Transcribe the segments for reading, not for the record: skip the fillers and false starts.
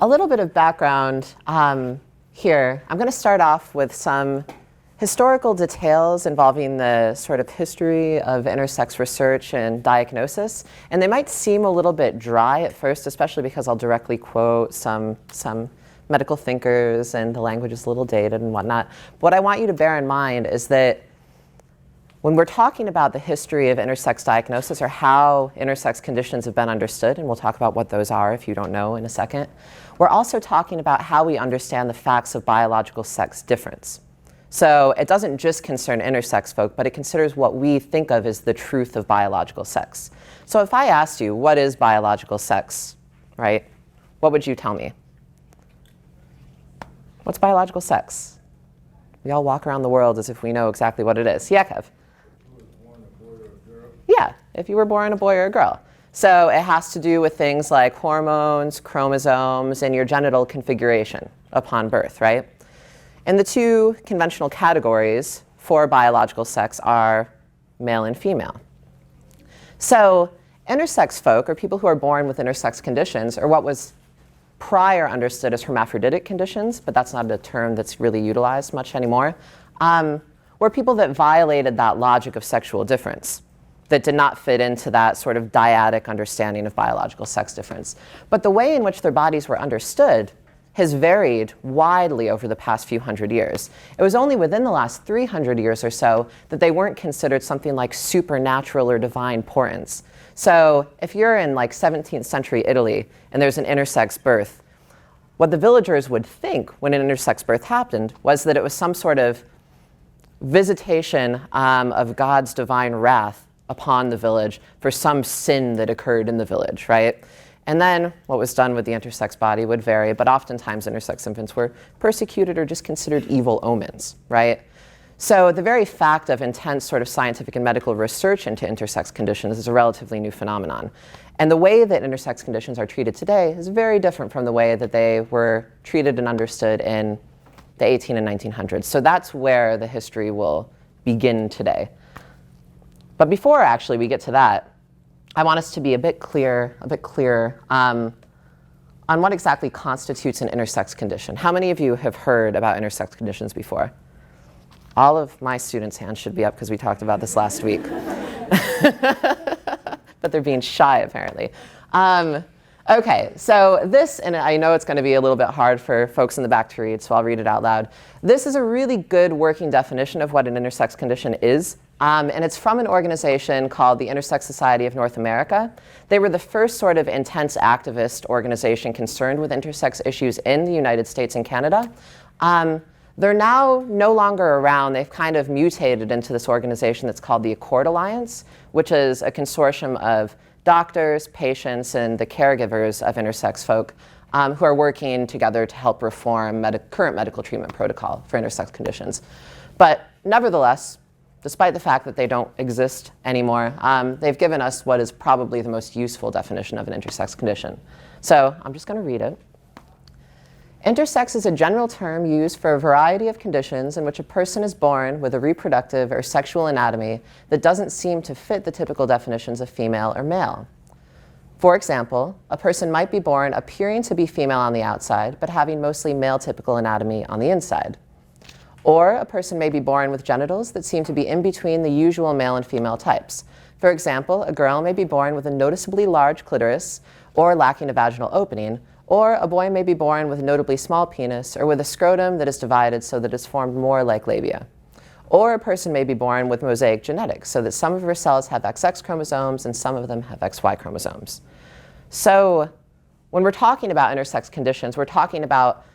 a little bit of background here. I'm going to start off with some historical details involving the sort of history of intersex research and diagnosis. And they might seem a little bit dry at first, especially because I'll directly quote some medical thinkers and the language is a little dated and whatnot. What I want you to bear in mind is that when we're talking about the history of intersex diagnosis or how intersex conditions have been understood, and we'll talk about what those are if you don't know in a second, we're also talking about how we understand the facts of biological sex difference. So it doesn't just concern intersex folk, but it considers what we think of as the truth of biological sex. So if I asked you, what is biological sex, right? What would you tell me? What's biological sex? We all walk around the world as if we know exactly what it is. Yeah, Kev? Yeah, if you were born a boy or a girl. So it has to do with things like hormones, chromosomes, and your genital configuration upon birth, right? And the two conventional categories for biological sex are male and female. So intersex folk, or people who are born with intersex conditions, or what was prior understood as hermaphroditic conditions, but that's not a term that's really utilized much anymore, were people that violated that logic of sexual difference, that did not fit into that sort of dyadic understanding of biological sex difference. But the way in which their bodies were understood has varied widely over the past few hundred years. It was only within the last 300 years or so that they weren't considered something like supernatural or divine portents. So if you're in like 17th century Italy and there's an intersex birth, what the villagers would think when an intersex birth happened was that it was some sort of visitation of God's divine wrath upon the village for some sin that occurred in the village, right? And then what was done with the intersex body would vary, but oftentimes intersex infants were persecuted or just considered evil omens, right? So the very fact of intense sort of scientific and medical research into intersex conditions is a relatively new phenomenon. And the way that intersex conditions are treated today is very different from the way that they were treated and understood in the 18 and 1900s. So that's where the history will begin today. But before actually we get to that, I want us to be a bit clearer on what exactly constitutes an intersex condition. How many of you have heard about intersex conditions before? All of my students' hands should be up because we talked about this last week. But they're being shy, apparently. Okay, so this, and I know it's going to be a little bit hard for folks in the back to read, so I'll read it out loud. This is a really good working definition of what an intersex condition is. And it's from an organization called the Intersex Society of North America. They were the first sort of intense activist organization concerned with intersex issues in the United States and Canada. They're now no longer around. They've kind of mutated into this organization that's called the Accord Alliance, which is a consortium of doctors, patients, and the caregivers of intersex folk who are working together to help reform current medical treatment protocol for intersex conditions. But nevertheless, despite the fact that they don't exist anymore, they've given us what is probably the most useful definition of an intersex condition. So I'm just going to read it. Intersex is a general term used for a variety of conditions in which a person is born with a reproductive or sexual anatomy that doesn't seem to fit the typical definitions of female or male. For example, a person might be born appearing to be female on the outside, but having mostly male typical anatomy on the inside. Or a person may be born with genitals that seem to be in between the usual male and female types. For example, a girl may be born with a noticeably large clitoris or lacking a vaginal opening, or a boy may be born with a notably small penis or with a scrotum that is divided so that it's formed more like labia. Or a person may be born with mosaic genetics, so that some of her cells have XX chromosomes and some of them have XY chromosomes. So when we're talking about intersex conditions, we're talking about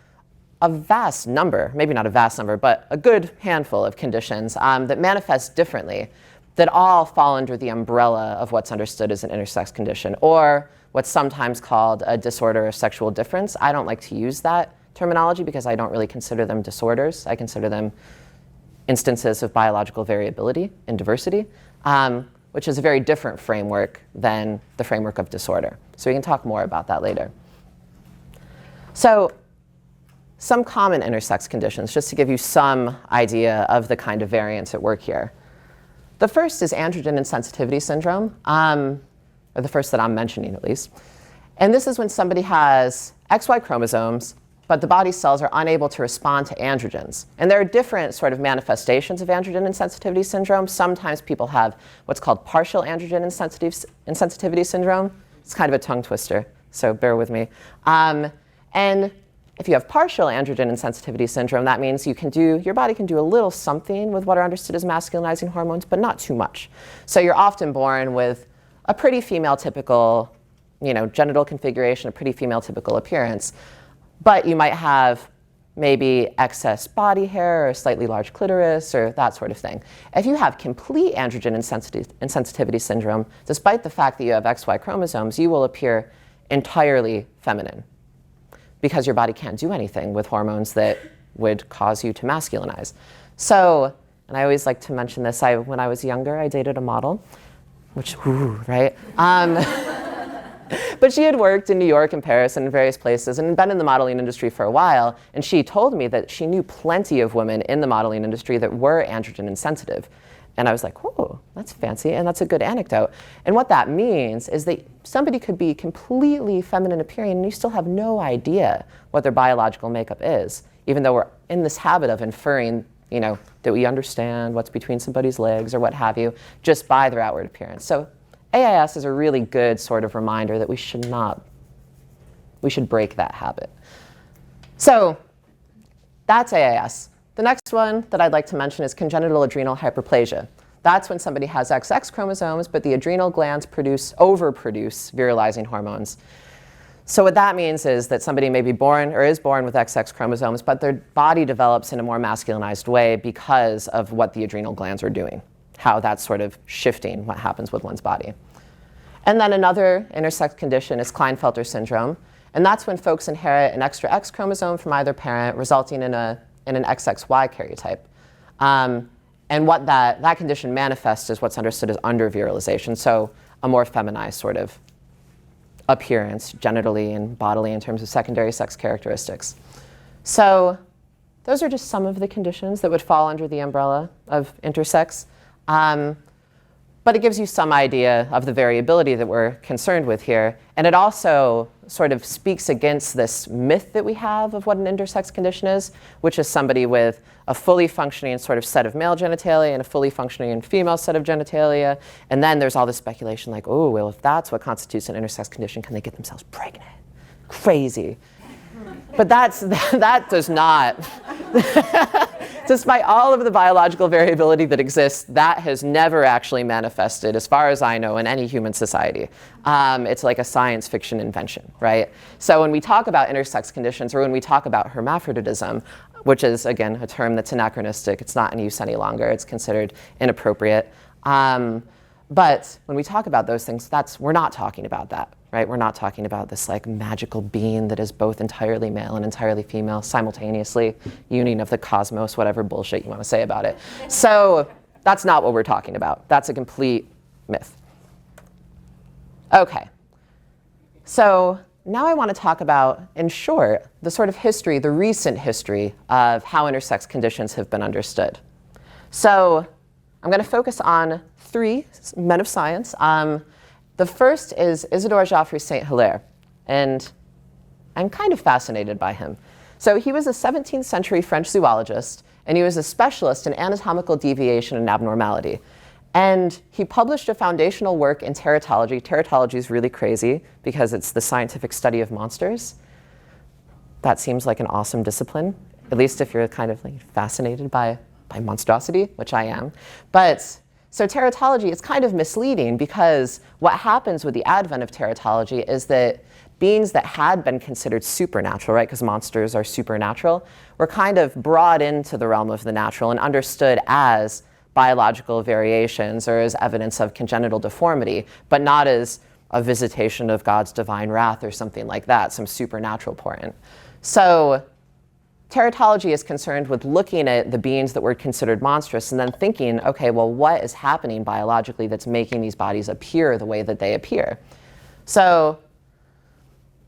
a vast number, maybe not a vast number, but a good handful of conditions that manifest differently, that all fall under the umbrella of what's understood as an intersex condition, or what's sometimes called a disorder of sexual difference. I don't like to use that terminology because I don't really consider them disorders. I consider them instances of biological variability and diversity, which is a very different framework than the framework of disorder. So we can talk more about that later. So some common intersex conditions, just to give you some idea of the kind of variance at work here. The first is androgen insensitivity syndrome, or the first that I'm mentioning at least. And this is when somebody has XY chromosomes, but the body cells are unable to respond to androgens. And there are different sort of manifestations of androgen insensitivity syndrome. Sometimes people have what's called partial androgen insensitivity syndrome. It's kind of a tongue twister, so bear with me. And if you have partial androgen insensitivity syndrome, that means your body can do a little something with what are understood as masculinizing hormones, but not too much. So you're often born with a pretty female typical, genital configuration, a pretty female typical appearance. But you might have maybe excess body hair or a slightly large clitoris or that sort of thing. If you have complete androgen insensitivity syndrome, despite the fact that you have XY chromosomes, you will appear entirely feminine because your body can't do anything with hormones that would cause you to masculinize. So, and I always like to mention this, when I was younger, I dated a model, which, right? But she had worked in New York and Paris and in various places and been in the modeling industry for a while. And she told me that she knew plenty of women in the modeling industry that were androgen insensitive. And I was like, oh, that's fancy, and that's a good anecdote. And what that means is that somebody could be completely feminine appearing and you still have no idea what their biological makeup is, even though we're in this habit of inferring, that we understand what's between somebody's legs or what have you, just by their outward appearance. So AIS is a really good sort of reminder that we should break that habit. So that's AIS. The next one that I'd like to mention is congenital adrenal hyperplasia. That's when somebody has XX chromosomes, but the adrenal glands overproduce virilizing hormones. So what that means is that somebody may be born or is born with XX chromosomes, but their body develops in a more masculinized way because of what the adrenal glands are doing, how that's sort of shifting what happens with one's body. And then another intersex condition is Klinefelter syndrome. And that's when folks inherit an extra X chromosome from either parent, resulting in an XXY karyotype. And what that condition manifests is what's understood as undervirilization, so a more feminized sort of appearance, genitally and bodily, in terms of secondary sex characteristics. So those are just some of the conditions that would fall under the umbrella of intersex. But it gives you some idea of the variability that we're concerned with here. And it also sort of speaks against this myth that we have of what an intersex condition is, which is somebody with a fully functioning sort of set of male genitalia and a fully functioning female set of genitalia. And then there's all this speculation like, oh, well, if that's what constitutes an intersex condition, can they get themselves pregnant? Crazy. But that does not. Despite all of the biological variability that exists, that has never actually manifested, as far as I know, in any human society. It's like a science fiction invention, right? So when we talk about intersex conditions, or when we talk about hermaphroditism, which is, again, a term that's anachronistic, it's not in use any longer, it's considered inappropriate. But when we talk about those things, we're not talking about that, right? We're not talking about this like magical being that is both entirely male and entirely female simultaneously, union of the cosmos, whatever bullshit you want to say about it. So that's not what we're talking about. That's a complete myth. Okay. So now I want to talk about, in short, the sort of history, the recent history of how intersex conditions have been understood. So I'm going to focus on 3 men of science. The first is Isadora Joffrey Saint-Hilaire, and I'm kind of fascinated by him. So he was a 17th century French zoologist, and he was a specialist in anatomical deviation and abnormality. And he published a foundational work in teratology. Teratology is really crazy because it's the scientific study of monsters. That seems like an awesome discipline, at least if you're kind of like fascinated by monstrosity, which I am. But so teratology is kind of misleading because what happens with the advent of teratology is that beings that had been considered supernatural, right, because monsters are supernatural, were kind of brought into the realm of the natural and understood as biological variations or as evidence of congenital deformity, but not as a visitation of God's divine wrath or something like that, some supernatural portent. So teratology is concerned with looking at the beings that were considered monstrous and then thinking, okay, well, what is happening biologically that's making these bodies appear the way that they appear? So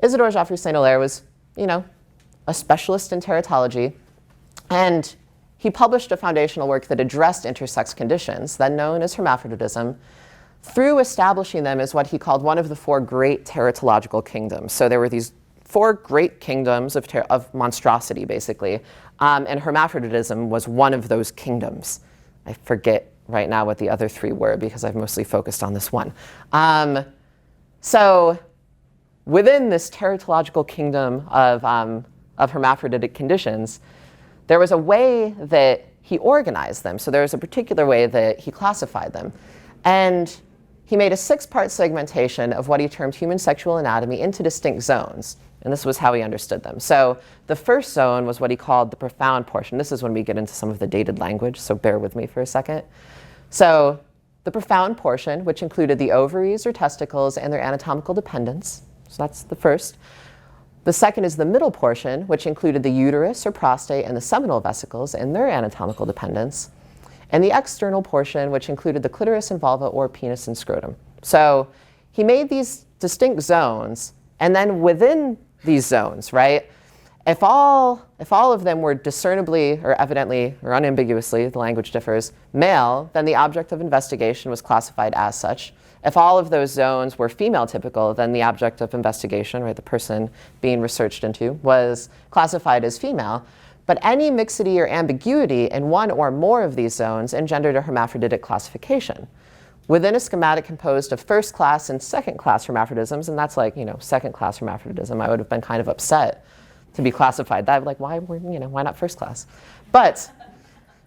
Isadora Joffrey Saint-Hilaire was, a specialist in teratology, and he published a foundational work that addressed intersex conditions, then known as hermaphroditism, through establishing them as what he called one of the 4 great teratological kingdoms. So there were these 4 great kingdoms of monstrosity, basically. And hermaphroditism was one of those kingdoms. I forget right now what the other 3 were because I've mostly focused on this one. So within this teratological kingdom of hermaphroditic conditions, there was a way that he organized them. So there was a particular way that he classified them. And he made a 6-part segmentation of what he termed human sexual anatomy into distinct zones. And this was how he understood them. So the first zone was what he called the profound portion. This is when we get into some of the dated language, so bear with me for a second. So the profound portion, which included the ovaries or testicles and their anatomical dependents. So that's the first. The second is the middle portion, which included the uterus or prostate and the seminal vesicles and their anatomical dependents. And the external portion, which included the clitoris and vulva or penis and scrotum. So he made these distinct zones, and then within these zones, right, if all of them were discernibly or evidently or unambiguously, the language differs, male, then the object of investigation was classified as such. If all of those zones were female typical, then the object of investigation, right, the person being researched into, was classified as female. But any mixity or ambiguity in one or more of these zones engendered a hermaphroditic classification. Within a schematic composed of first class and second class hermaphrodisms, and that's like, second class hermaphrodism, I would have been kind of upset to be classified that. Like, why not first class? But,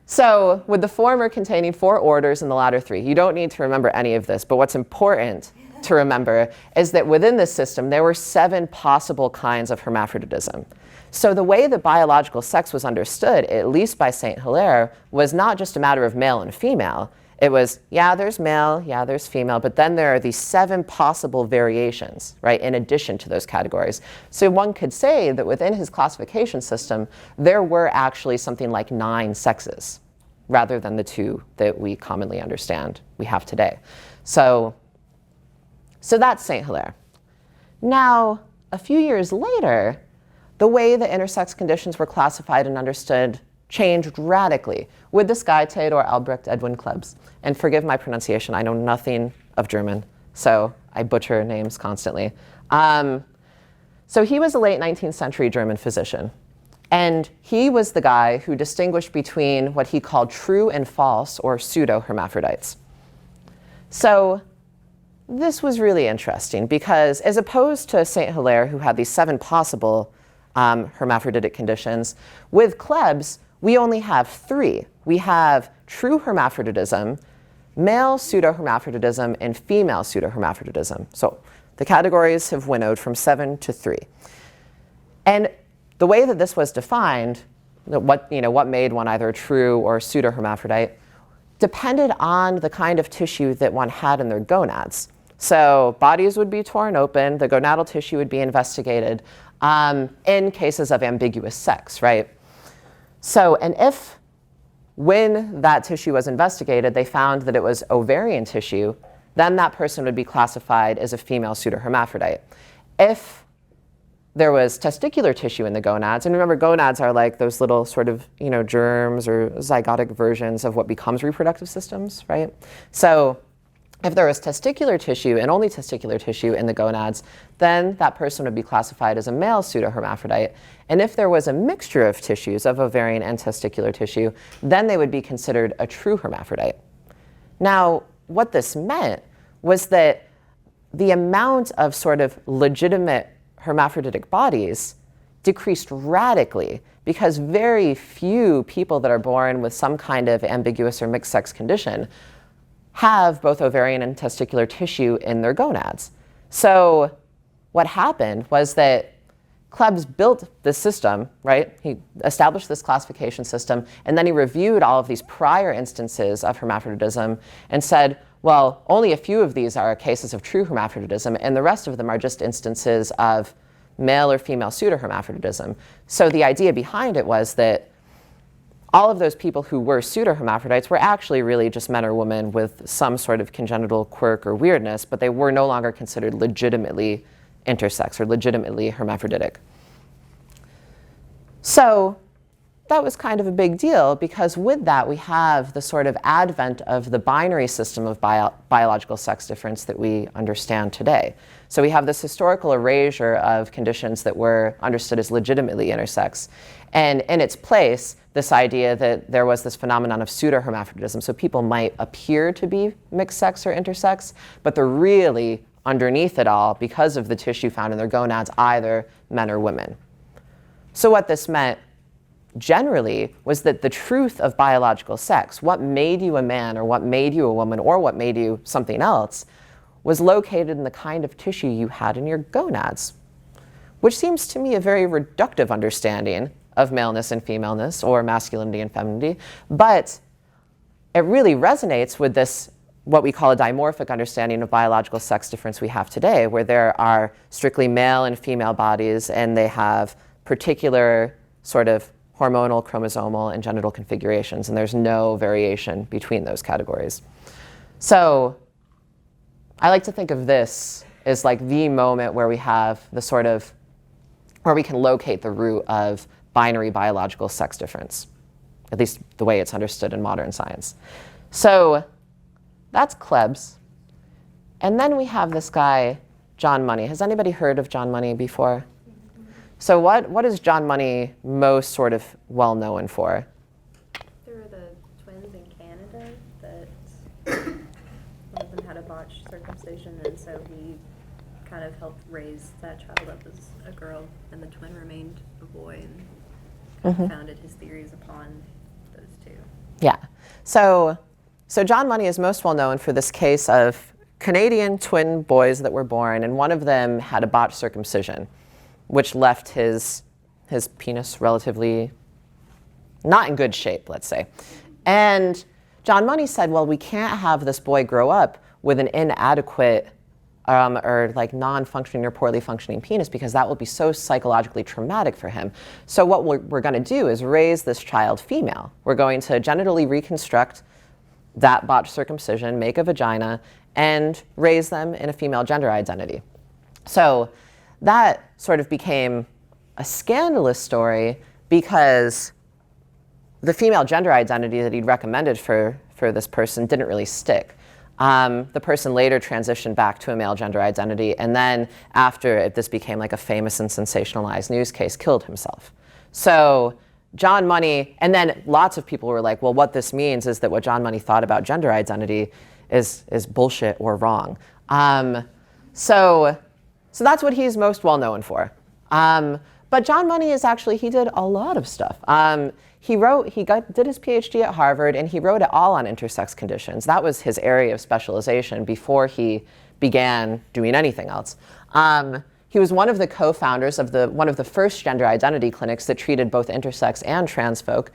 so with the former containing 4 orders and the latter 3, you don't need to remember any of this, but what's important to remember is that within this system, there were 7 possible kinds of hermaphroditism. So the way that biological sex was understood, at least by Saint-Hilaire, was not just a matter of male and female. It was, yeah, there's male, yeah, there's female, but then there are these 7 possible variations, right, in addition to those categories. So one could say that within his classification system, there were actually something like 9 sexes, rather than the 2 that we commonly understand we have today. So that's Saint-Hilaire. Now, a few years later, the way that intersex conditions were classified and understood changed radically with this guy, Theodor Albrecht Edwin Klebs. And forgive my pronunciation, I know nothing of German, so I butcher names constantly. So he was a late 19th century German physician. And he was the guy who distinguished between what he called true and false, or pseudo-hermaphrodites. So this was really interesting because as opposed to Saint-Hilaire, who had these 7 possible hermaphroditic conditions, with Klebs, we only have 3. We have true hermaphroditism, male pseudohermaphroditism, and female pseudohermaphroditism. So the categories have winnowed from 7 to 3. And the way that this was defined, what made one either a true or pseudohermaphrodite, depended on the kind of tissue that one had in their gonads. So bodies would be torn open, the gonadal tissue would be investigated in cases of ambiguous sex, right? So, and if when that tissue was investigated, they found that it was ovarian tissue, then that person would be classified as a female pseudohermaphrodite. If there was testicular tissue in the gonads, and remember gonads are like those little sort of, germs or zygotic versions of what becomes reproductive systems, right? So if there was testicular tissue and only testicular tissue in the gonads, then that person would be classified as a male pseudohermaphrodite. And if there was a mixture of tissues of ovarian and testicular tissue, then they would be considered a true hermaphrodite. Now, what this meant was that the amount of sort of legitimate hermaphroditic bodies decreased radically because very few people that are born with some kind of ambiguous or mixed sex condition have both ovarian and testicular tissue in their gonads. So what happened was that Klebs built this system, right? He established this classification system, and then he reviewed all of these prior instances of hermaphroditism and said, well, only a few of these are cases of true hermaphroditism, and the rest of them are just instances of male or female pseudohermaphroditism. So the idea behind it was that all of those people who were pseudohermaphrodites were actually really just men or women with some sort of congenital quirk or weirdness, but they were no longer considered legitimately intersex or legitimately hermaphroditic. So that was kind of a big deal because with that we have the sort of advent of the binary system of biological sex difference that we understand today. So we have this historical erasure of conditions that were understood as legitimately intersex. And in its place, this idea that there was this phenomenon of pseudohermaphroditism. So people might appear to be mixed sex or intersex, but they're really underneath it all because of the tissue found in their gonads, either men or women. So what this meant generally was that the truth of biological sex, what made you a man or what made you a woman or what made you something else, was located in the kind of tissue you had in your gonads, which seems to me a very reductive understanding of maleness and femaleness or masculinity and femininity, but it really resonates with this, what we call a dimorphic understanding of biological sex difference we have today, where there are strictly male and female bodies and they have particular sort of hormonal, chromosomal, and genital configurations, and there's no variation between those categories. So I like to think of this as like the moment where we have the sort of, where we can locate the root of binary biological sex difference, at least the way it's understood in modern science. So that's Klebs. And then we have this guy, John Money. Has anybody heard of John Money before? So what is John Money most sort of well known for? There were the twins in Canada that one of them had a botched circumcision, and so he kind of helped raise that child up as a girl, and the twin remained a boy, and kind of founded his theories upon those two. Yeah. So John Money is most well known for this case of Canadian twin boys that were born, and one of them had a botched circumcision, which left his penis relatively not in good shape, let's say. And John Money said, well, we can't have this boy grow up with an inadequate or like non-functioning or poorly functioning penis because that will be so psychologically traumatic for him. So what we're going to do is raise this child female. We're going to genitally reconstruct that botched circumcision, make a vagina, and raise them in a female gender identity. So that sort of became a scandalous story because the female gender identity that he'd recommended for this person didn't really stick. The person later transitioned back to a male gender identity, and then after this became like a famous and sensationalized news case, killed himself. So John Money, and then lots of people were like, well, what this means is that what John Money thought about gender identity is bullshit or wrong. So that's what he's most well known for. But John Money is actually, he did a lot of stuff. He did his PhD at Harvard, and he wrote it all on intersex conditions. That was his area of specialization before he began doing anything else. He was one of the co-founders of one of the first gender identity clinics that treated both intersex and trans folk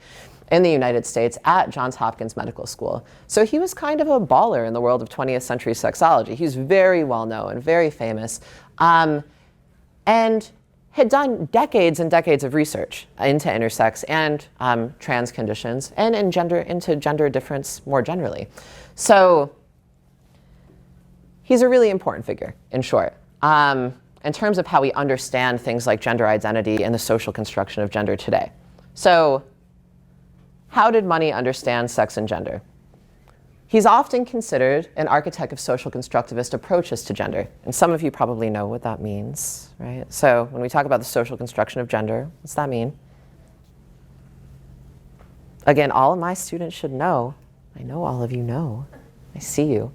in the United States at Johns Hopkins Medical School. So he was kind of a baller in the world of 20th century sexology. He was very well known, very famous, and had done decades and decades of research into intersex and trans conditions and into gender difference more generally. So he's a really important figure, in short, in terms of how we understand things like gender identity and the social construction of gender today. So how did Money understand sex and gender? He's often considered an architect of social constructivist approaches to gender. And some of you probably know what that means, right? So when we talk about the social construction of gender, what's that mean? Again, all of my students should know. I know all of you know. I see you.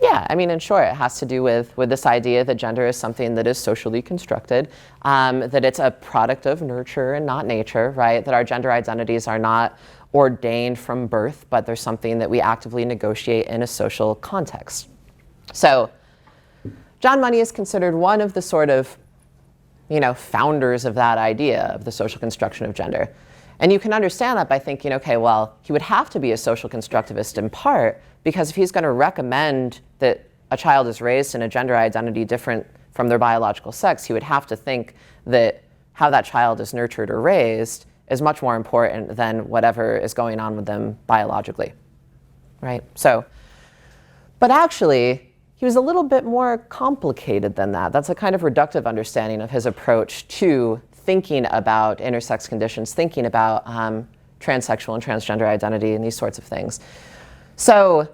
Yeah, I mean, in short, it has to do with this idea that gender is something that is socially constructed, that it's a product of nurture and not nature, right? That our gender identities are not ordained from birth, but there's something that we actively negotiate in a social context. So John Money is considered one of the sort of, founders of that idea of the social construction of gender. And you can understand that by thinking, okay, well, he would have to be a social constructivist in part because if he's going to recommend that a child is raised in a gender identity different from their biological sex, he would have to think that how that child is nurtured or raised is much more important than whatever is going on with them biologically, right? So, but actually, he was a little bit more complicated than that. That's a kind of reductive understanding of his approach to thinking about intersex conditions, thinking about transsexual and transgender identity and these sorts of things. So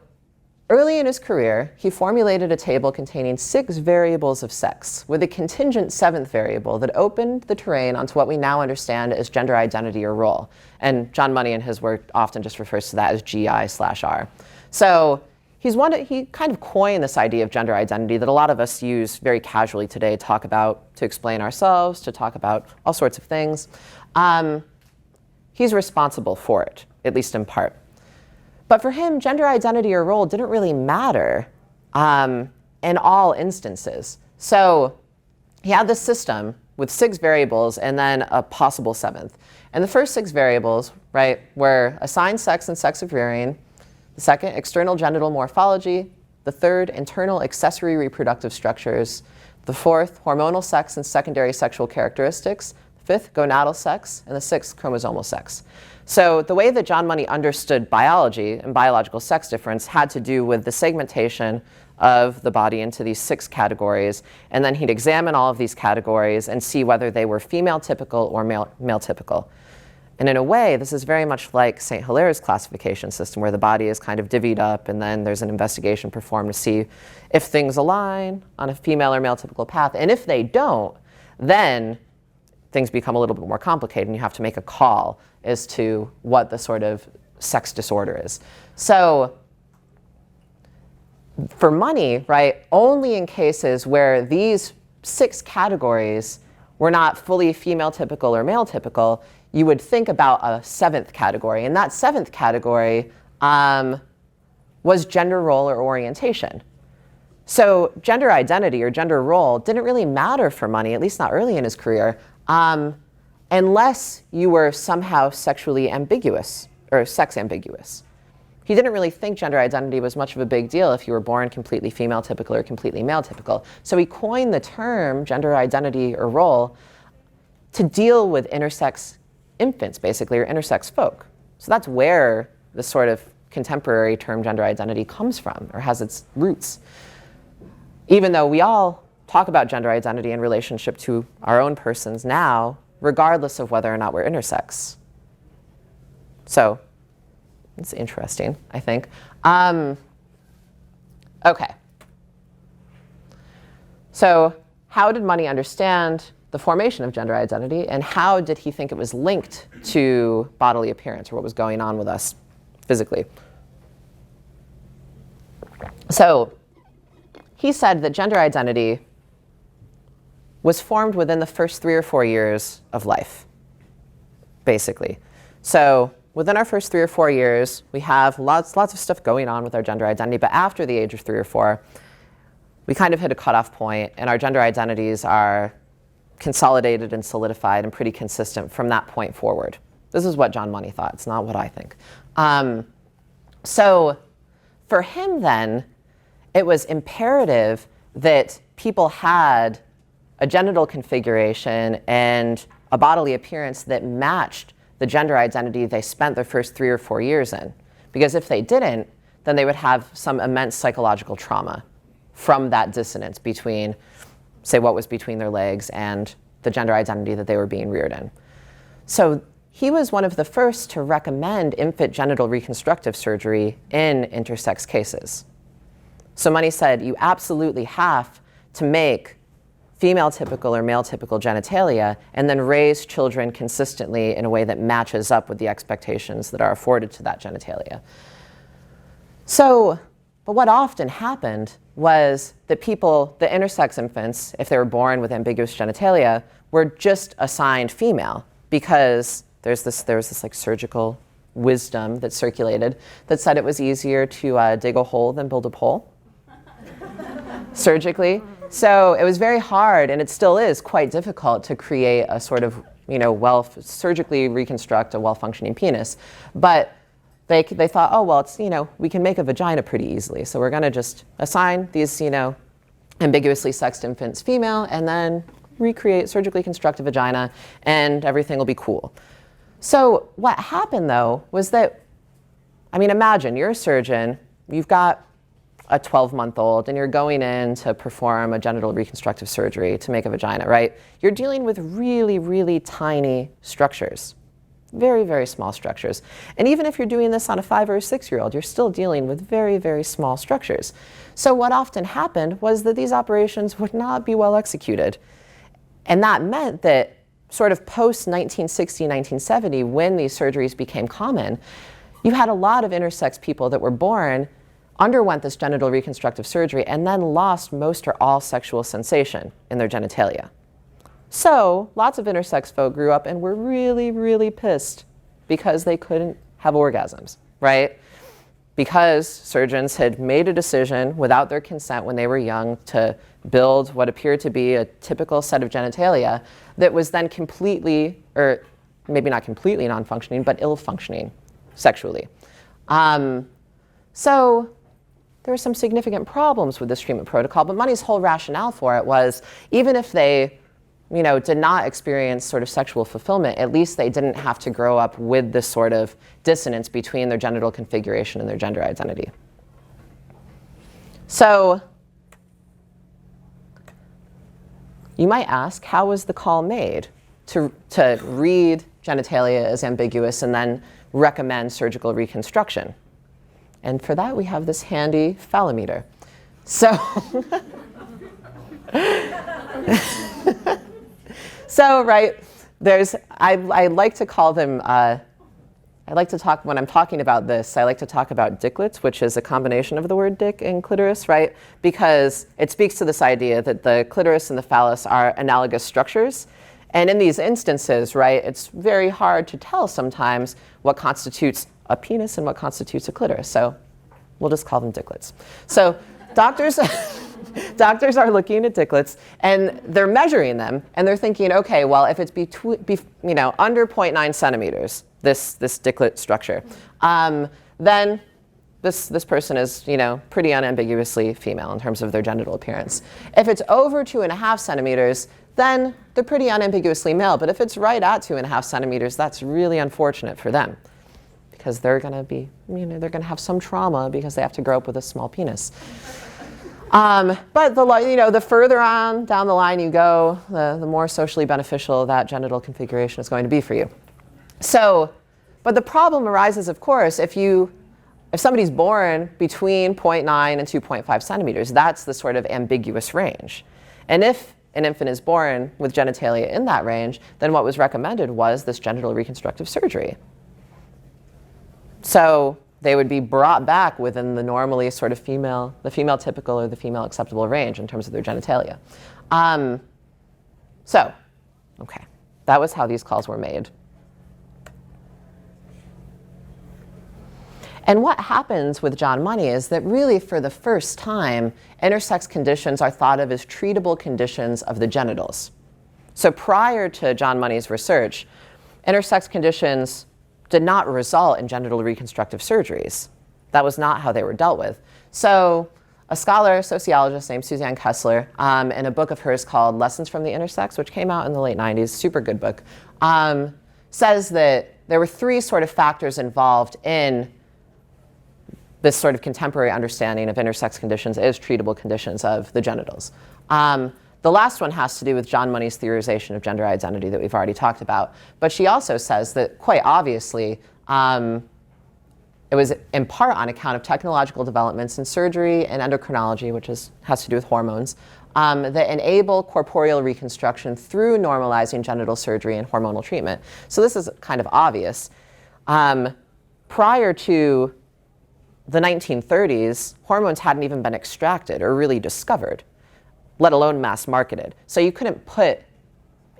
early in his career, he formulated a table containing 6 variables of sex with a contingent 7th variable that opened the terrain onto what we now understand as gender identity or role. And John Money in his work often just refers to that as GI/R. So he kind of coined this idea of gender identity that a lot of us use very casually today, talk about to explain ourselves, to talk about all sorts of things. He's responsible for it, at least in part. But for him, gender identity or role didn't really matter in all instances. So he had this system with 6 variables and then a possible 7th. And the first 6 variables, right, were assigned sex and sex of rearing, the second, external genital morphology, the third, internal accessory reproductive structures, the fourth, hormonal sex and secondary sexual characteristics, the 5th, gonadal sex, and the 6th, chromosomal sex. So the way that John Money understood biology and biological sex difference had to do with the segmentation of the body into these 6 categories, and then he'd examine all of these categories and see whether they were female typical or male typical. And in a way, this is very much like Saint-Hilaire's classification system, where the body is kind of divvied up, and then there's an investigation performed to see if things align on a female or male typical path. And if they don't, then things become a little bit more complicated, and you have to make a call as to what the sort of sex disorder is. So for Money, right, only in cases where these 6 categories were not fully female typical or male typical, you would think about a 7th category. And that 7th category was gender role or orientation. So gender identity or gender role didn't really matter for Money, at least not early in his career, unless you were somehow sexually ambiguous or sex ambiguous. He didn't really think gender identity was much of a big deal if you were born completely female typical or completely male typical. So he coined the term gender identity or role to deal with intersex infants, basically, or intersex folk. So that's where the sort of contemporary term gender identity comes from or has its roots. Even though we all talk about gender identity in relationship to our own persons now, regardless of whether or not we're intersex. So it's interesting, I think. Okay. So how did Money understand the formation of gender identity, and how did he think it was linked to bodily appearance, or what was going on with us physically? So he said that gender identity was formed within the first 3 or 4 years of life, basically. So within our first 3 or 4 years, we have lots of stuff going on with our gender identity, but after the age of 3 or 4, we kind of hit a cutoff point, and our gender identities are consolidated and solidified and pretty consistent from that point forward. This is what John Money thought. It's not what I think. So for him then, it was imperative that people had a genital configuration and a bodily appearance that matched the gender identity they spent their first 3 or 4 years in. Because if they didn't, then they would have some immense psychological trauma from that dissonance between, say, what was between their legs and the gender identity that they were being reared in. So he was one of the first to recommend infant genital reconstructive surgery in intersex cases. So Money said, you absolutely have to make female typical or male typical genitalia and then raise children consistently in a way that matches up with the expectations that are afforded to that genitalia. So, but what often happened was that people, the intersex infants, if they were born with ambiguous genitalia, were just assigned female because there was this like surgical wisdom that circulated that said it was easier to dig a hole than build a pole surgically. So it was very hard, and it still is quite difficult to create a sort of, surgically reconstruct a well-functioning penis. But they thought, oh, well, it's, we can make a vagina pretty easily. So we're going to just assign these, ambiguously sexed infants female and then recreate, surgically construct a vagina, and everything will be cool. So what happened, though, was that, imagine you're a surgeon, you've got a 12-month-old and you're going in to perform a genital reconstructive surgery to make a vagina, right? You're dealing with really, really tiny structures. Very, very small structures. And even if you're doing this on a 5 or a 6-year-old, you're still dealing with very, very small structures. So what often happened was that these operations would not be well executed. And that meant that sort of post-1960, 1970, when these surgeries became common, you had a lot of intersex people that were born, underwent this genital reconstructive surgery, and then lost most or all sexual sensation in their genitalia. So lots of intersex folk grew up and were really, really pissed because they couldn't have orgasms, right? Because surgeons had made a decision without their consent when they were young to build what appeared to be a typical set of genitalia that was then completely, or maybe not completely non-functioning, but ill-functioning sexually. So there were some significant problems with this treatment protocol, but Money's whole rationale for it was even if they did not experience sort of sexual fulfillment, at least they didn't have to grow up with this sort of dissonance between their genital configuration and their gender identity. So you might ask, how was the call made to read genitalia as ambiguous and then recommend surgical reconstruction? And for that, we have this handy phallometer. So, right, I like to call them, when I'm talking about this, I like to talk about dicklets, which is a combination of the word dick and clitoris, right? Because it speaks to this idea that the clitoris and the phallus are analogous structures. And in these instances, right, it's very hard to tell sometimes what constitutes a penis and what constitutes a clitoris. So we'll just call them dicklets. So doctors are looking at dicklets and they're measuring them and they're thinking, okay, well, if it's under 0.9 centimeters, this dicklet structure, then this person is pretty unambiguously female in terms of their genital appearance. If it's over 2.5 centimeters, then they're pretty unambiguously male. But if it's right at 2.5 centimeters, that's really unfortunate for them because they're going to be, they're going to have some trauma because they have to grow up with a small penis. But the further on down the line you go, the more socially beneficial that genital configuration is going to be for you. So, but the problem arises, of course, if somebody's born between 0.9 and 2.5 centimeters, that's the sort of ambiguous range. And if an infant is born with genitalia in that range, then what was recommended was this genital reconstructive surgery. So they would be brought back within the normally sort of the female typical or the female acceptable range in terms of their genitalia. Okay, that was how these calls were made. And what happens with John Money is that really for the first time, intersex conditions are thought of as treatable conditions of the genitals. So prior to John Money's research, intersex conditions did not result in genital reconstructive surgeries. That was not how they were dealt with. So a scholar, a sociologist named Suzanne Kessler, in a book of hers called Lessons from the Intersex, which came out in the late 90s, super good book, says that there were 3 sort of factors involved in this sort of contemporary understanding of intersex conditions as treatable conditions of the genitals. The last one has to do with John Money's theorization of gender identity that we've already talked about. But she also says that quite obviously, it was in part on account of technological developments in surgery and endocrinology, which has to do with hormones, that enable corporeal reconstruction through normalizing genital surgery and hormonal treatment. So this is kind of obvious. Prior to the 1930s, hormones hadn't even been extracted or really discovered, let alone mass marketed. So you couldn't put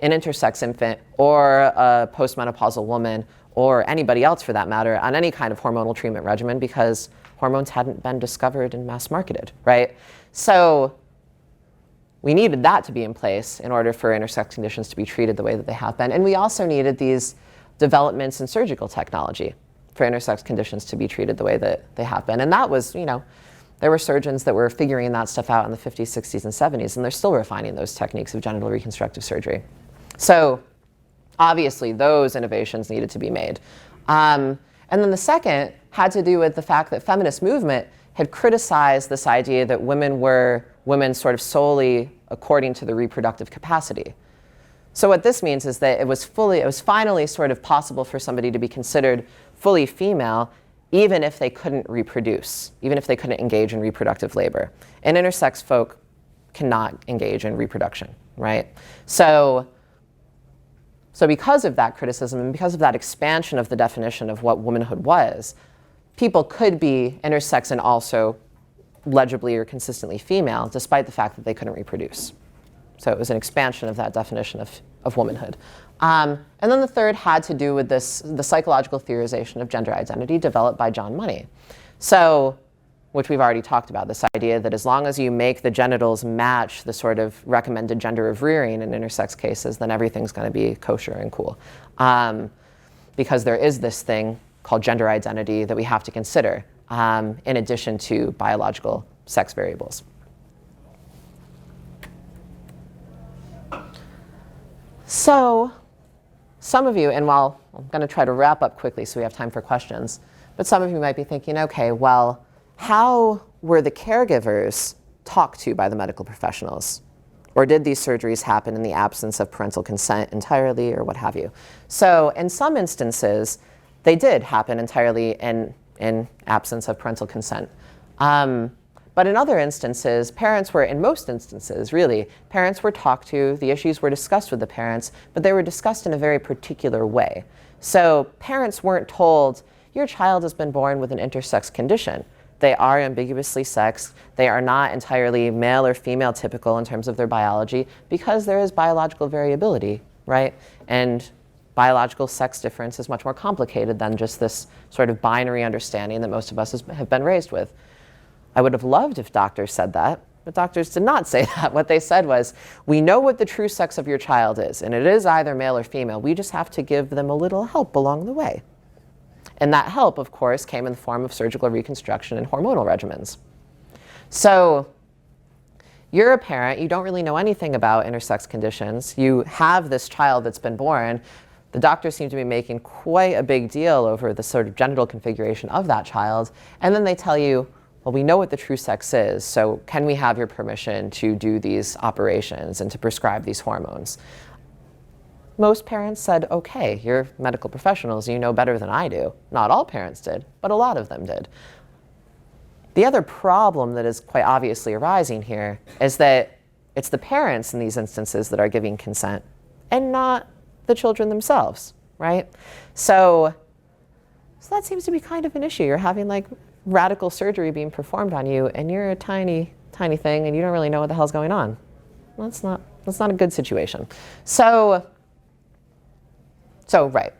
an intersex infant or a postmenopausal woman or anybody else for that matter on any kind of hormonal treatment regimen because hormones hadn't been discovered and mass marketed, right? So we needed that to be in place in order for intersex conditions to be treated the way that they have been. And we also needed these developments in surgical technology for intersex conditions to be treated the way that they have been. And that was, there were surgeons that were figuring that stuff out in the 50s, 60s, and 70s, and they're still refining those techniques of genital reconstructive surgery. So obviously, those innovations needed to be made. And then the second had to do with the fact that feminist movement had criticized this idea that women were women sort of solely according to the reproductive capacity. So what this means is that it was finally sort of possible for somebody to be considered fully female even if they couldn't reproduce, even if they couldn't engage in reproductive labor. And intersex folk cannot engage in reproduction, right? So because of that criticism and because of that expansion of the definition of what womanhood was, people could be intersex and also legibly or consistently female, despite the fact that they couldn't reproduce. So it was an expansion of that definition of womanhood. And then the third had to do with the psychological theorization of gender identity developed by John Money. So, which we've already talked about, this idea that as long as you make the genitals match the sort of recommended gender of rearing in intersex cases, then everything's going to be kosher and cool. Because there is this thing called gender identity that we have to consider, in addition to biological sex variables. So, some of you, and while I'm going to try to wrap up quickly so we have time for questions, but some of you might be thinking, okay, well, how were the caregivers talked to by the medical professionals? Or did these surgeries happen in the absence of parental consent entirely, or what have you? So, in some instances, they did happen entirely in absence of parental consent. But in other instances, in most instances, really, parents were talked to, the issues were discussed with the parents, but they were discussed in a very particular way. So parents weren't told, your child has been born with an intersex condition. They are ambiguously sexed. They are not entirely male or female typical in terms of their biology because there is biological variability, right? And biological sex difference is much more complicated than just this sort of binary understanding that most of us have been raised with. I would have loved if doctors said that, but doctors did not say that. What they said was, we know what the true sex of your child is, and it is either male or female. We just have to give them a little help along the way. And that help, of course, came in the form of surgical reconstruction and hormonal regimens. So you're a parent, you don't really know anything about intersex conditions. You have this child that's been born. The doctors seem to be making quite a big deal over the sort of genital configuration of that child. And then they tell you, well, we know what the true sex is, so can we have your permission to do these operations and to prescribe these hormones? Most parents said, okay, you're medical professionals, you know better than I do. Not all parents did, but a lot of them did. The other problem that is quite obviously arising here is that it's the parents in these instances that are giving consent and not the children themselves, right? So that seems to be kind of an issue. You're having like radical surgery being performed on you and you're a tiny, tiny thing and you don't really know what the hell's going on. Well, that's not a good situation. So right,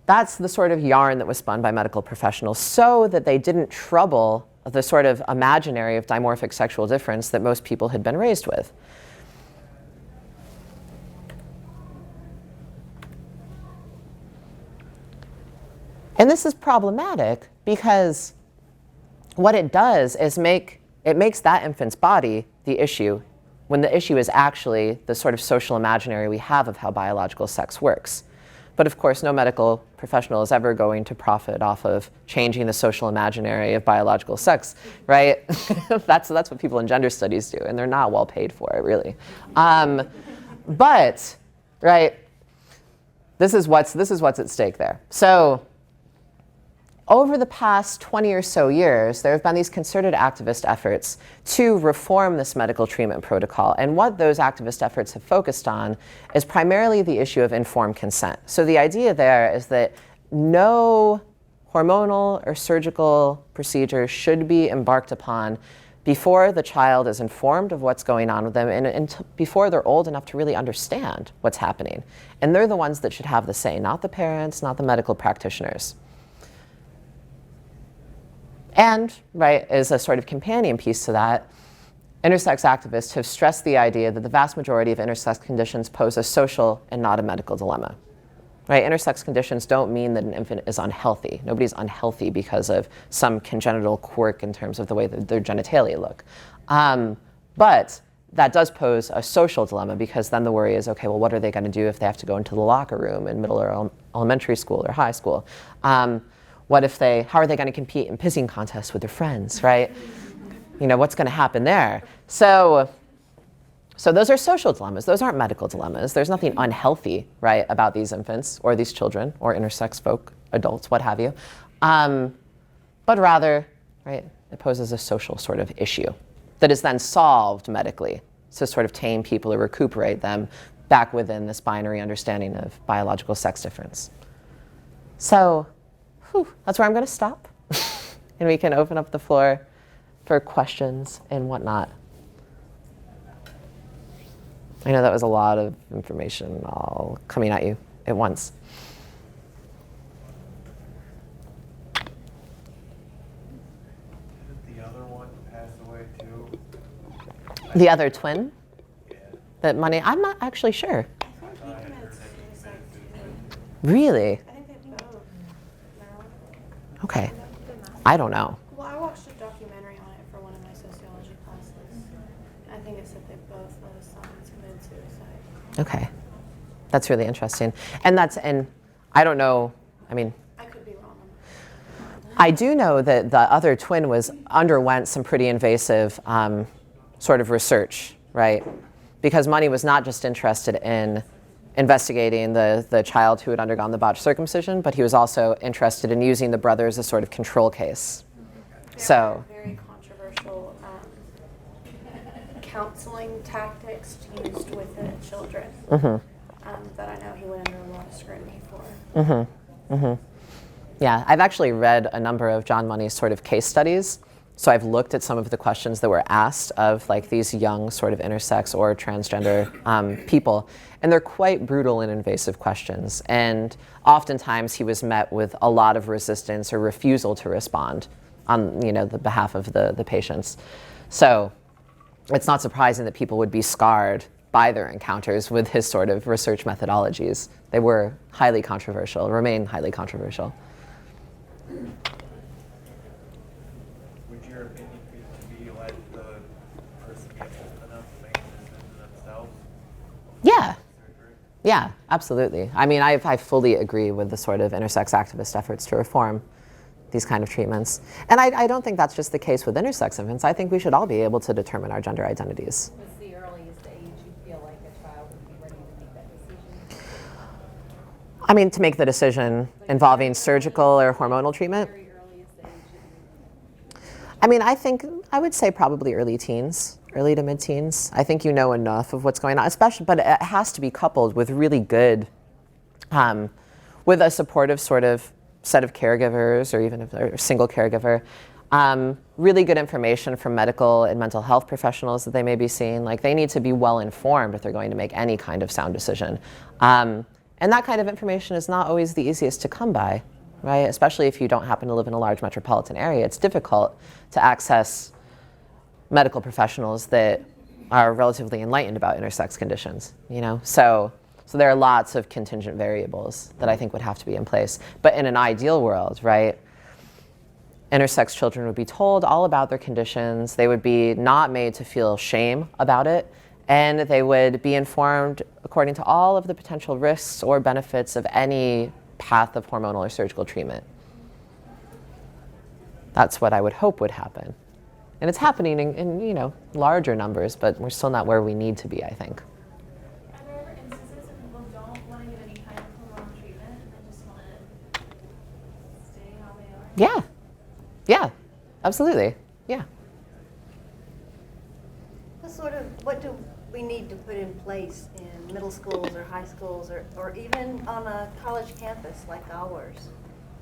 that's the sort of yarn that was spun by medical professionals so that they didn't trouble the sort of imaginary of dimorphic sexual difference that most people had been raised with. And this is problematic because what it does is it makes that infant's body the issue when the issue is actually the sort of social imaginary we have of how biological sex works. But of course, no medical professional is ever going to profit off of changing the social imaginary of biological sex, right? That's what people in gender studies do, and they're not well paid for it, really. But, right, this is what's at stake there. So, over the past 20 or so years, there have been these concerted activist efforts to reform this medical treatment protocol. And what those activist efforts have focused on is primarily the issue of informed consent. So the idea there is that no hormonal or surgical procedure should be embarked upon before the child is informed of what's going on with them and before they're old enough to really understand what's happening. And they're the ones that should have the say, not the parents, not the medical practitioners. And, right, as a sort of companion piece to that, intersex activists have stressed the idea that the vast majority of intersex conditions pose a social and not a medical dilemma. Right? Intersex conditions don't mean that an infant is unhealthy. Nobody's unhealthy because of some congenital quirk in terms of the way that their genitalia look. But that does pose a social dilemma because then the worry is, okay, well, what are they going to do if they have to go into the locker room in middle or elementary school or high school? how are they going to compete in pissing contests with their friends, right? What's going to happen there? So those are social dilemmas. Those aren't medical dilemmas. There's nothing unhealthy, right, about these infants or these children or intersex folk, adults, what have you. But rather, right, it poses a social sort of issue that is then solved medically to sort of tame people or recuperate them back within this binary understanding of biological sex difference. So that's where I'm going to stop. And we can open up the floor for questions and whatnot. I know that was a lot of information all coming at you at once. Did the other one pass away too? The other twin? Yeah. That money? I'm not actually sure. I thought I heard that he committed suicide. Really? I think they both. No. Okay. I don't know. Well, I watched a documentary on it for one of my sociology classes. I think it said they both those sons committed suicide. Okay. That's really interesting. And I don't know, I could be wrong. I do know that the other twin underwent some pretty invasive sort of research, right? Because Money was not just interested in investigating the child who had undergone the botched circumcision, but he was also interested in using the brother as a sort of control case. There are very controversial counseling tactics used with the children that I know he went under a lot of scrutiny for. Yeah, I've actually read a number of John Money's sort of case studies. So I've looked at some of the questions that were asked of like these young sort of intersex or transgender people, and they're quite brutal and invasive questions. And oftentimes he was met with a lot of resistance or refusal to respond on the behalf of the patients. So it's not surprising that people would be scarred by their encounters with his sort of research methodologies. They were highly controversial, remain highly controversial. Would your opinion be let the person get old enough to make a decision themselves? Yeah. Yeah, absolutely. I fully agree with the sort of intersex activist efforts to reform these kind of treatments. And I don't think that's just the case with intersex infants. I think we should all be able to determine our gender identities. What's the earliest age you feel like a child would be ready to make that decision? To make the decision involving surgical or hormonal treatment? Very earliest age. I would say probably early teens, early to mid-teens. I think you know enough of what's going on, but it has to be coupled with really good, with a supportive sort of set of caregivers or even a single caregiver, really good information from medical and mental health professionals that they may be seeing. Like they need to be well informed if they're going to make any kind of sound decision. And that kind of information is not always the easiest to come by, right? Especially if you don't happen to live in a large metropolitan area. It's difficult to access medical professionals that are relatively enlightened about intersex conditions, So there are lots of contingent variables that I think would have to be in place. But in an ideal world, right, intersex children would be told all about their conditions. They would be not made to feel shame about it. And they would be informed according to all of the potential risks or benefits of any path of hormonal or surgical treatment. That's what I would hope would happen. And it's happening in larger numbers, but we're still not where we need to be, I think. Are there ever instances where people don't want to get any kind of hormonal treatment and they just want to stay how they are? Yeah, absolutely, yeah. What do we need to put in place in middle schools or high schools or even on a college campus like ours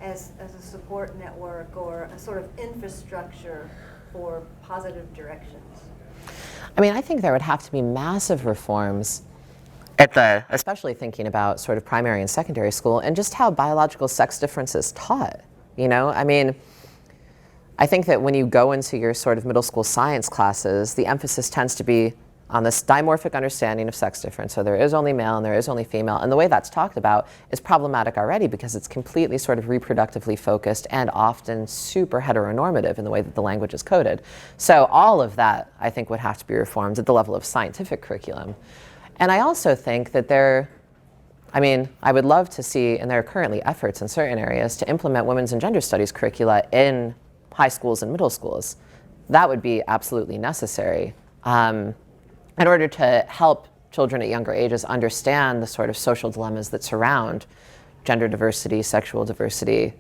as a support network or a sort of infrastructure for positive directions? I think there would have to be massive reforms especially thinking about sort of primary and secondary school and just how biological sex difference is taught, I think that when you go into your sort of middle school science classes, the emphasis tends to be on this dimorphic understanding of sex difference. So there is only male and there is only female. And the way that's talked about is problematic already because it's completely sort of reproductively focused and often super heteronormative in the way that the language is coded. So all of that, I think, would have to be reformed at the level of scientific curriculum. And I also think that I mean, I would love to see, and there are currently efforts in certain areas to implement women's and gender studies curricula in high schools and middle schools. That would be absolutely necessary in order to help children at younger ages understand the sort of social dilemmas that surround gender diversity, sexual diversity,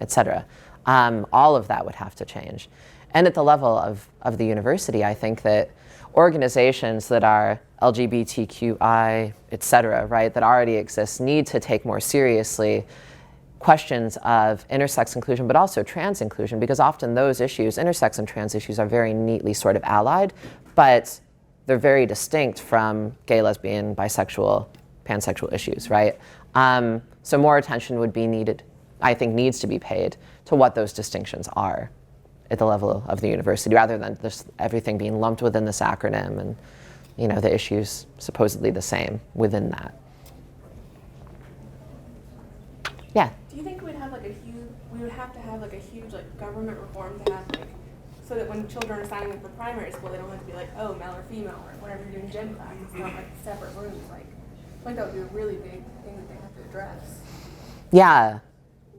et cetera. All of that would have to change. And at the level of the university, I think that organizations that are LGBTQI, et cetera, right, that already exist need to take more seriously questions of intersex inclusion, but also trans inclusion, because often those issues, intersex and trans issues, are very neatly sort of allied, but they're very distinct from gay, lesbian, bisexual, pansexual issues, right? So more attention would be needed, I think needs to be paid to what those distinctions are at the level of the university, rather than just everything being lumped within this acronym and, you know, the issues supposedly the same within that. Yeah. Do you think we would have to have like a huge like government reform to have like, so that when children are signing up for primary school, they don't have to be like, oh, male or female, or whatever you're doing gen class, it's not like separate rooms. Like, I think that would be a really big thing that they have to address. Yeah,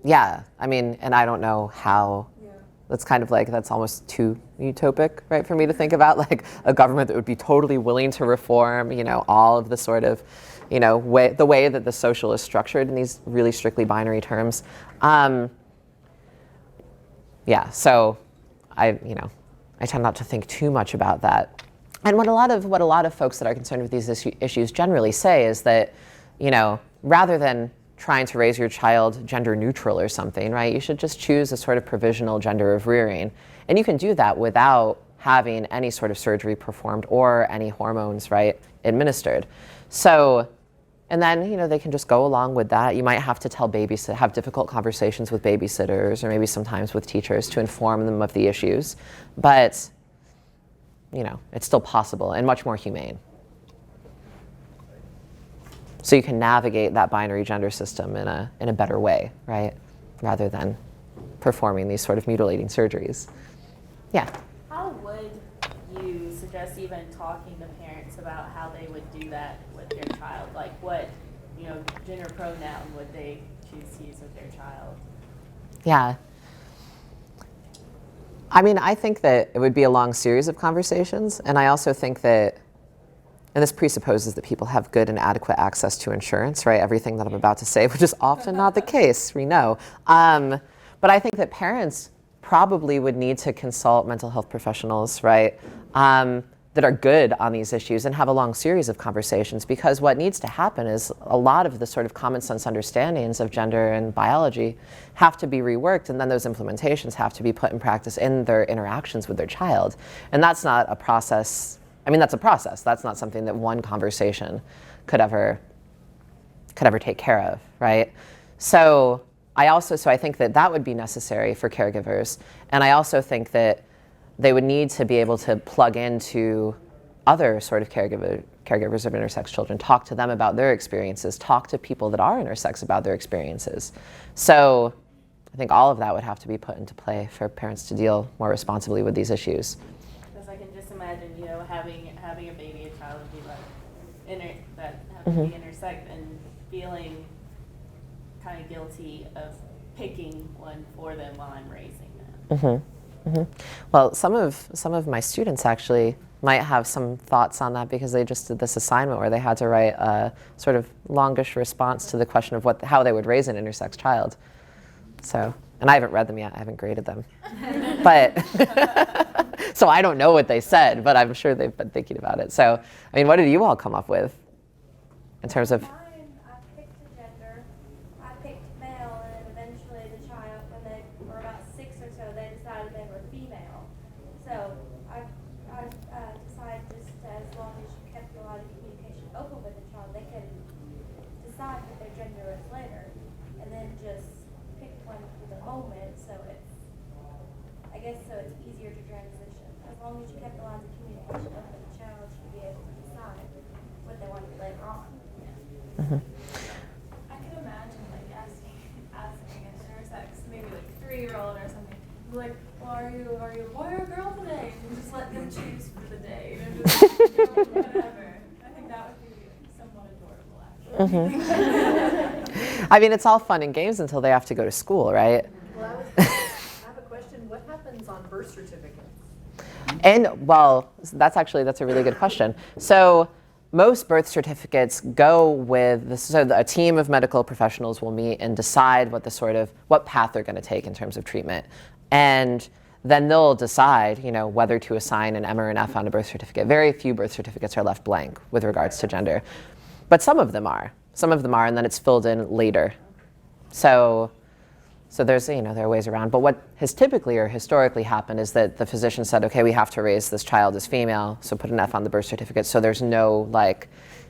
yeah. I mean, and I don't know how. Yeah. That's kind of like, that's almost too utopic, right, for me to think about, like a government that would be totally willing to reform, you know, all of the sort of, you know, the way that the social is structured in these really strictly binary terms. Yeah, so I tend not to think too much about that. And what a lot of folks that are concerned with these issues generally say is that, you know, rather than trying to raise your child gender neutral or something, right, you should just choose a sort of provisional gender of rearing. And you can do that without having any sort of surgery performed or any hormones, right, administered. So, and then, you know, they can just go along with that. You might have to have difficult conversations with babysitters, or maybe sometimes with teachers, to inform them of the issues. But, you know, it's still possible and much more humane. So you can navigate that binary gender system in a better way, right? Rather than performing these sort of mutilating surgeries. Yeah. How would you suggest even talking to parents about how they would do that with their child? Like what, you know, gender pronoun would they choose to use with their child? Yeah. I mean, I think that it would be a long series of conversations, and I also think that, and this presupposes that people have good and adequate access to insurance, right? Everything that I'm about to say, which is often not the case, we know. But I think that parents probably would need to consult mental health professionals, right? That are good on these issues, and have a long series of conversations, because what needs to happen is a lot of the sort of common sense understandings of gender and biology have to be reworked, and then those implementations have to be put in practice in their interactions with their child. And that's not a process. I mean, that's a process. That's not something that one conversation could ever take care of, right? So I think that would be necessary for caregivers. And I also think that they would need to be able to plug into other sort of caregivers of intersex children, talk to them about their experiences, talk to people that are intersex about their experiences. So I think all of that would have to be put into play for parents to deal more responsibly with these issues. Because I can just imagine, you know, having a baby, a child be like that have to be intersect, and feeling kind of guilty of picking one for them while I'm raising them. Mm-hmm. Mm-hmm. Well, some of my students actually might have some thoughts on that, because they just did this assignment where they had to write a sort of longish response to the question of how they would raise an intersex child. So, and I haven't read them yet. I haven't graded them, but so I don't know what they said, but I'm sure they've been thinking about it. So, I mean, what did you all come up with in terms of? Mine, I picked a gender. I picked male, and eventually the child, when they were about 6 or so, they decided they were female. So I decided just as long as you kept a lot of communication open with the child, they could decide what their gender is later, and then just pick one for the moment. So it's easier to transition. As long as you kept the lines of communication open, the child should be able to decide what they want to do later on. Mm-hmm. I could imagine like asking an intersex, maybe like 3-year-old or something, be like, well, are you a boy or a girl today? And just let them choose for the day, you know, just whatever. I think that would be somewhat adorable, actually. Mm-hmm. I mean, it's all fun and games until they have to go to school, right? Well, I have a question. What happens on birth certificates? And, well, that's a really good question. So most birth certificates go with this, so a team of medical professionals will meet and decide what path they're going to take in terms of treatment. And then they'll decide, whether to assign an M or an F on a birth certificate. Very few birth certificates are left blank with regards to gender. But some of them are. And then it's filled in later. So there's, there are ways around. But what has typically or historically happened is that the physician said, okay, we have to raise this child as female, so put an F on the birth certificate. So there's no,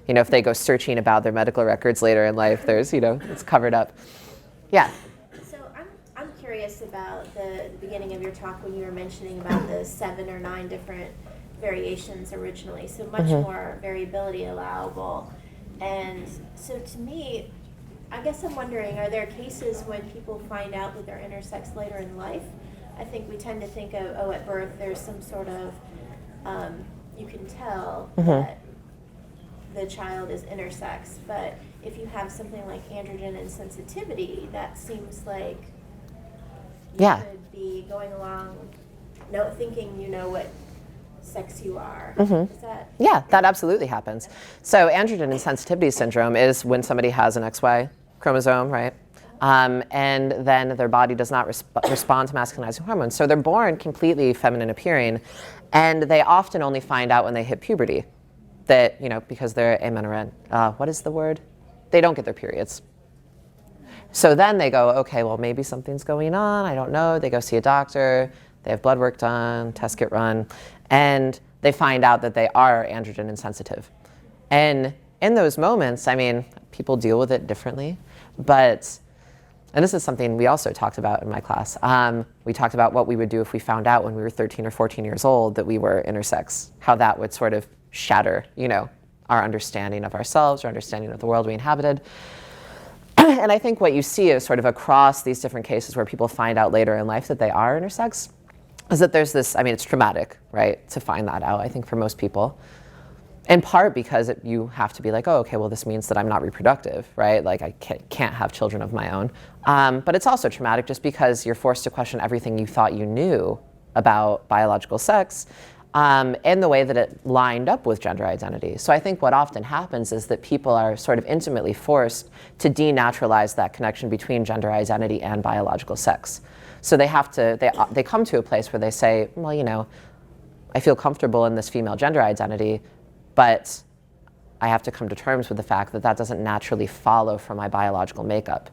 if they go searching about their medical records later in life, there's, it's covered up. Yeah. So I'm curious about the beginning of your talk when you were mentioning about the 7 or 9 different variations originally, so much more variability allowable. And so to me, I guess I'm wondering, are there cases when people find out that they're intersex later in life? I think we tend to think of, at birth there's some sort of, you can tell that the child is intersex, but if you have something like androgen insensitivity, that seems like you could be going along thinking you know what sex you are. Is that? Yeah, that absolutely happens. So androgen insensitivity syndrome is when somebody has an XY chromosome, right? And then their body does not respond to masculinizing hormones. So they're born completely feminine appearing, and they often only find out when they hit puberty that, because they're amenorrhea. What is the word? They don't get their periods. So then they go, okay, well, maybe something's going on. I don't know. They go see a doctor. They have blood work done, tests get run, and they find out that they are androgen insensitive. And in those moments, people deal with it differently, and this is something we also talked about in my class. We talked about what we would do if we found out when we were 13 or 14 years old that we were intersex, how that would sort of shatter, our understanding of ourselves, our understanding of the world we inhabited. And I think what you see is sort of across these different cases where people find out later in life that they are intersex, is that there's this, it's traumatic, right, to find that out, I think, for most people. In part because you have to be like, oh, okay, well, this means that I'm not reproductive, right? Like, I can't have children of my own. But it's also traumatic just because you're forced to question everything you thought you knew about biological sex and the way that it lined up with gender identity. So I think what often happens is that people are sort of intimately forced to denaturalize that connection between gender identity and biological sex. So they come to a place where they say, well, I feel comfortable in this female gender identity, but I have to come to terms with the fact that that doesn't naturally follow from my biological makeup.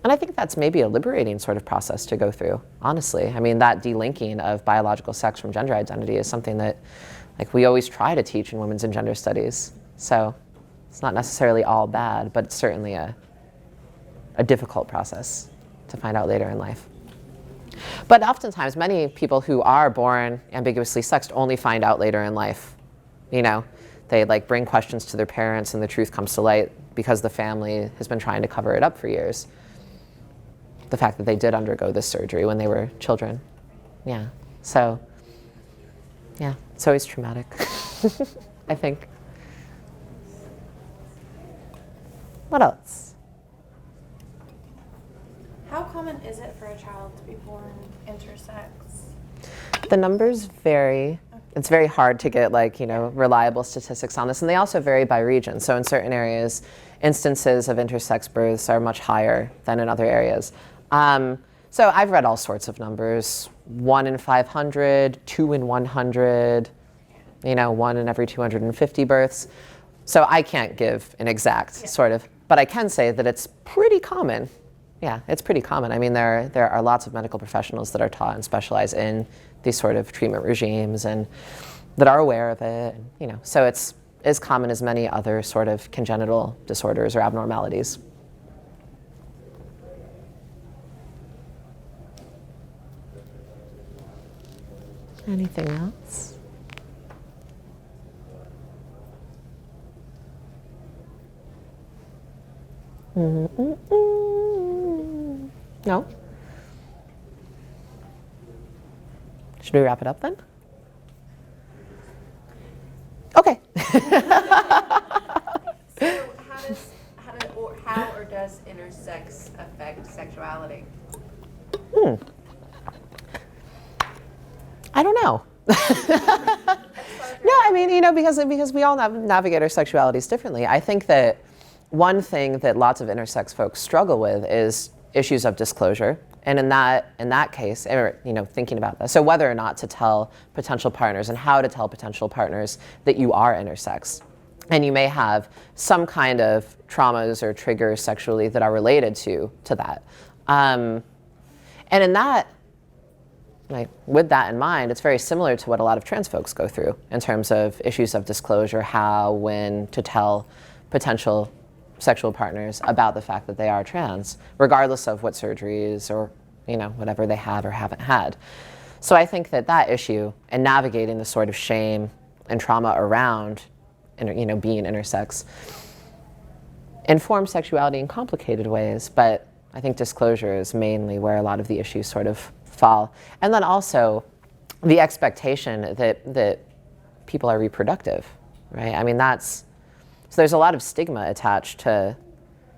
And I think that's maybe a liberating sort of process to go through, honestly. That delinking of biological sex from gender identity is something that we always try to teach in women's and gender studies. So it's not necessarily all bad, but it's certainly a difficult process to find out later in life. But oftentimes, many people who are born ambiguously sexed only find out later in life. They bring questions to their parents and the truth comes to light because the family has been trying to cover it up for years. The fact that they did undergo this surgery when they were children. Yeah. So, yeah, it's always traumatic, I think. What else? How common is it for a child to be born intersex? The numbers vary. It's very hard to get reliable statistics on this, and they also vary by region. So in certain areas, instances of intersex births are much higher than in other areas. So I've read all sorts of numbers, 1 in 500, 2 in 100, 1 in every 250 births. So I can't give an exact sort of, but I can say that it's pretty common. Yeah, it's pretty common. There are lots of medical professionals that are taught and specialize in these sort of treatment regimes and that are aware of it. So it's as common as many other sort of congenital disorders or abnormalities. Anything else? No? Should we wrap it up then? Okay. So how Or how or does intersex affect sexuality? I don't know. No, I mean, you know, because we all navigate our sexualities differently. I think that one thing that lots of intersex folks struggle with is issues of disclosure. And in that case, or, you know, thinking about that, so whether or not to tell potential partners and how to tell potential partners that you are intersex. And you may have some kind of traumas or triggers sexually that are related to that. And in that, like, with that in mind, it's very similar to what a lot of trans folks go through in terms of issues of disclosure, how, when to tell potential sexual partners about the fact that they are trans, regardless of what surgeries or, you know, whatever they have or haven't had. So I think that issue and navigating the sort of shame and trauma around, you know, being intersex informs sexuality in complicated ways, but I think disclosure is mainly where a lot of the issues sort of fall. And then also the expectation that people are reproductive, right? I mean, so there's a lot of stigma attached to,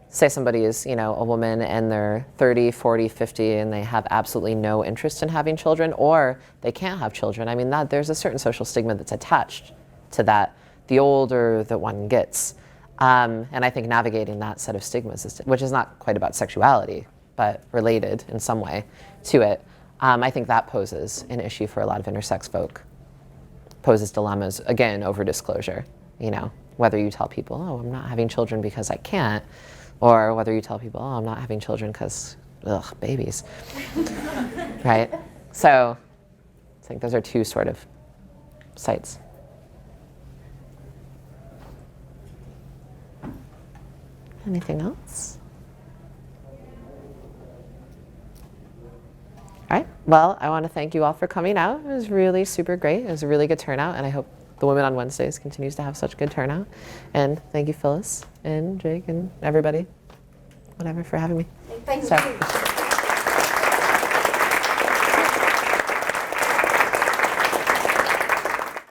say somebody is, you know, a woman and they're 30, 40, 50, and they have absolutely no interest in having children, or they can't have children. I mean, there's a certain social stigma that's attached to that, the older that one gets. And I think navigating that set of stigmas, which is not quite about sexuality, but related in some way to it, I think that poses an issue for a lot of intersex folk. Poses dilemmas, again, over disclosure, you know, whether you tell people, oh, I'm not having children because I can't, or whether you tell people, oh, I'm not having children because, ugh, babies, right? So I think those are two sort of sites. Anything else? All right, well, I want to thank you all for coming out. It was really super great. It was a really good turnout, and I hope the Women on Wednesdays continues to have such good turnout. And thank you, Phyllis and Jake and everybody, whatever, for having me. Thank you. So.